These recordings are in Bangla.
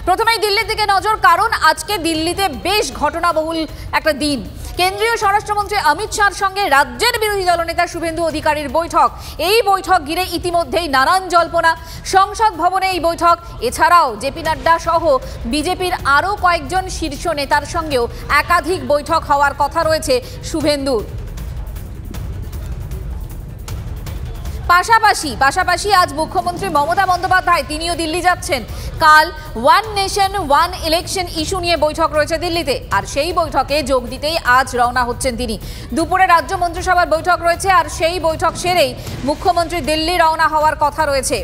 প্রথমেই দিল্লির দিকে নজর, কারণ আজকে দিল্লিতে বেশ ঘটনাবহুল একটা দিন। কেন্দ্রীয় স্বরাষ্ট্রমন্ত্রী অমিত শাহর সঙ্গে রাজ্যের বিরোধী দলনেতা শুভেন্দু অধিকারীর বৈঠক। এই বৈঠক ঘিরে ইতিমধ্যেই নানান জল্পনা। সংসদ ভবনে এই বৈঠক, এছাড়াও জেপি নাড্ডা সহ বিজেপির আরও কয়েকজন শীর্ষ নেতার সঙ্গেও একাধিক বৈঠক হওয়ার কথা রয়েছে শুভেন্দুর। পাশাপাশি আজ মুখ্যমন্ত্রী মমতা বন্দ্যোপাধ্যায় তিনিও দিল্লি যাচ্ছেন। কাল one nation one election issue নিয়ে বৈঠক রয়েছে দিল্লিতে, আর সেই বৈঠকে যোগ দিতেই আজ রওনা হচ্ছেন তিনি। দুপুরে রাজ্য মন্ত্রিসভার বৈঠক রয়েছে, আর সেই বৈঠক সেরেই মুখ্যমন্ত্রী দিল্লি রওনা হওয়ার কথা রয়েছে।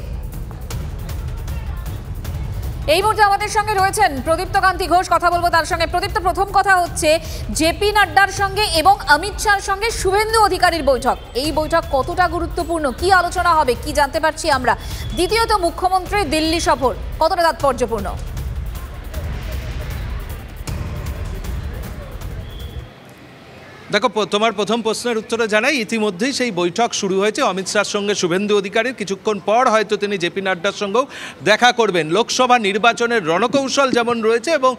এই মুহূর্তে আমাদের সঙ্গে রয়েছেন প্রদীপ্ত কান্তি ঘোষ, কথা বলবো তার সঙ্গে। প্রদীপ্ত, প্রথম কথা হচ্ছে জেপি নাড্ডার সঙ্গে এবং অমিত শাহর সঙ্গে শুভেন্দু অধিকারীর বৈঠক। এই বৈঠক কতটা গুরুত্বপূর্ণ, কি আলোচনা হবে, কি জানতে পারছি আমরা? দ্বিতীয়ত, মুখ্যমন্ত্রীর দিল্লি সফর কতটা তাৎপর্যপূর্ণ? দেখো, তোমার প্রথম প্রশ্নের উত্তরে জানাই, ইতিমধ্যেই সেই বৈঠক শুরু হয়েছে অমিত শাহর সঙ্গে শুভেন্দু অধিকারীর। কিছুক্ষণ পর হয়তো তিনি জেপি নাড্ডার সঙ্গেও দেখা করবেন। লোকসভা নির্বাচনের রণকৌশল যেমন রয়েছে এবং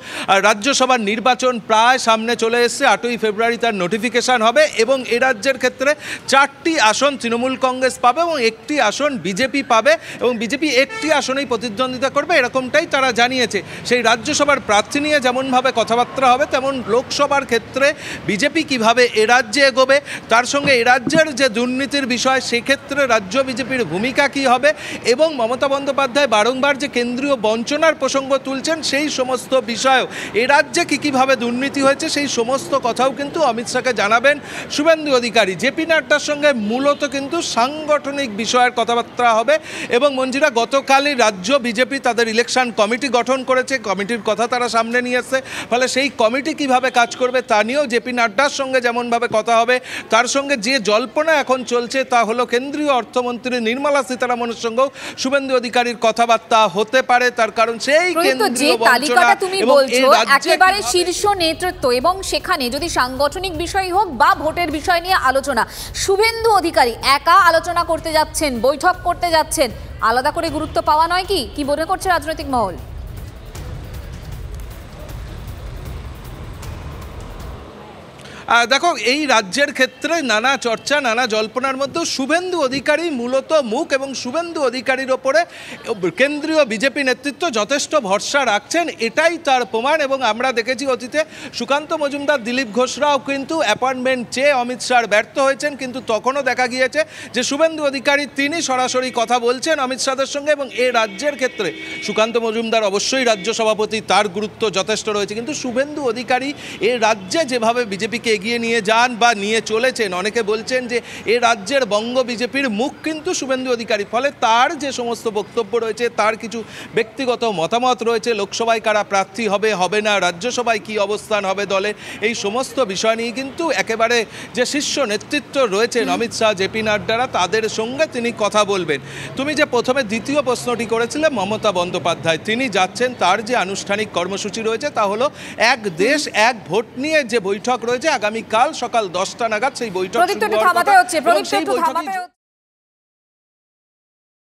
রাজ্যসভার নির্বাচন প্রায় সামনে চলে এসছে। 8ই ফেব্রুয়ারি তার নোটিফিকেশান হবে এবং এ রাজ্যের ক্ষেত্রে 4টি আসন তৃণমূল কংগ্রেস পাবে এবং 1টি আসন বিজেপি পাবে এবং বিজেপি 1টি আসনেই প্রতিদ্বন্দ্বিতা করবে, এরকমটাই তারা জানিয়েছে। সেই রাজ্যসভার প্রার্থী নিয়ে যেমনভাবে কথাবার্তা হবে, তেমন লোকসভার ক্ষেত্রে বিজেপি কীভাবে এ রাজ্যে এগোবে, তার সঙ্গে এ রাজ্যের যে দুর্নীতির বিষয় সেক্ষেত্রে রাজ্য বিজেপির ভূমিকা কী হবে, এবং মমতা বন্দ্যোপাধ্যায় বারংবার যে কেন্দ্রীয় বঞ্চনার প্রসঙ্গ তুলছেন সেই সমস্ত বিষয়েও, এ রাজ্যে কীভাবে দুর্নীতি হয়েছে সেই সমস্ত কথাও কিন্তু অমিত শাহকে জানাবেন শুভেন্দু অধিকারী। জেপি নাড্ডার সঙ্গে মূলত কিন্তু সাংগঠনিক বিষয়ের কথাবার্তা হবে। এবং মঞ্জিরা, গতকালই রাজ্য বিজেপি তাদের ইলেকশন কমিটি গঠন করেছে, কমিটির কথা তারা সামনে নিয়ে এসছে। ফলে সেই কমিটি কিভাবে কাজ করবে তা নিয়েও জেপি নাড্ডার সঙ্গে যেমনভাবে কথা হবে, তার সঙ্গে যে জল্পনা এখন চলছে তা হলো কেন্দ্রীয় অর্থমন্ত্রী নির্মলা সীতারামনের সঙ্গেও শুভেন্দু অধিকারীর কথাবার্তা হতে পারে। তার কারণ সেই কেন্দ্রীয় তালিকাটা তুমি বলছো একেবারে শীর্ষ নেতৃত্ব, এবং সেখানে যদি সাংগঠনিক বিষয় হোক বা ভোটের বিষয় নিয়ে আলোচনা, শুভেন্দু অধিকারী একা আলোচনা করতে যাচ্ছেন, বৈঠক করতে যাচ্ছেন, আলাদা করে গুরুত্ব পাওয়া নয় কি মনে করছে রাজনৈতিক মহল? দেখো, এই রাজ্যের ক্ষেত্রে নানা চর্চা, নানা জল্পনার মধ্যেও শুভেন্দু অধিকারী মূলত মুখ, এবং শুভেন্দু অধিকারীর ওপরে কেন্দ্রীয় বিজেপি নেতৃত্ব যথেষ্ট ভরসা রাখছেন, এটাই তার প্রমাণ। এবং আমরা দেখেছি অতীতে সুকান্ত মজুমদার, দিলীপ ঘোষরাও কিন্তু অ্যাপয়েন্টমেন্ট চেয়ে অমিত শাহ ব্যর্থ হয়েছেন, কিন্তু তখনও দেখা গিয়েছে যে শুভেন্দু অধিকারী তিনি সরাসরি কথা বলছেন অমিত শাহের সঙ্গে। এবং এই রাজ্যের ক্ষেত্রে সুকান্ত মজুমদার অবশ্যই রাজ্য সভাপতি, তার গুরুত্ব যথেষ্ট রয়েছে, কিন্তু শুভেন্দু অধিকারী এই রাজ্যে যেভাবে বিজেপিকে এগিয়ে নিয়ে যান বা নিয়ে চলেছেন, অনেকে বলছেন যে এ রাজ্যের বঙ্গ বিজেপির মুখ কিন্তু শুভেন্দু অধিকারী। ফলে তার যে সমস্ত বক্তব্য রয়েছে, তার কিছু ব্যক্তিগত মতামত রয়েছে, লোকসভায় কারা প্রার্থী হবে হবে না, রাজ্যসভায় কী অবস্থান হবে দলের, এই সমস্ত বিষয় নিয়ে কিন্তু একেবারে যে শীর্ষ নেতৃত্ব রয়েছেন অমিত শাহ, জেপি নাড্ডারা, তাদের সঙ্গে তিনি কথা বলবেন। তুমি যে প্রথমে দ্বিতীয় প্রশ্নটি করেছিলে, মমতা বন্দ্যোপাধ্যায় তিনি যাচ্ছেন, তার যে আনুষ্ঠানিক কর্মসূচি রয়েছে তা হলো এক দেশ এক ভোট নিয়ে যে বৈঠক রয়েছে, আগামীকাল সকাল 10টা নাগাদ সেই বৈঠক শুরু হওয়ার কথা।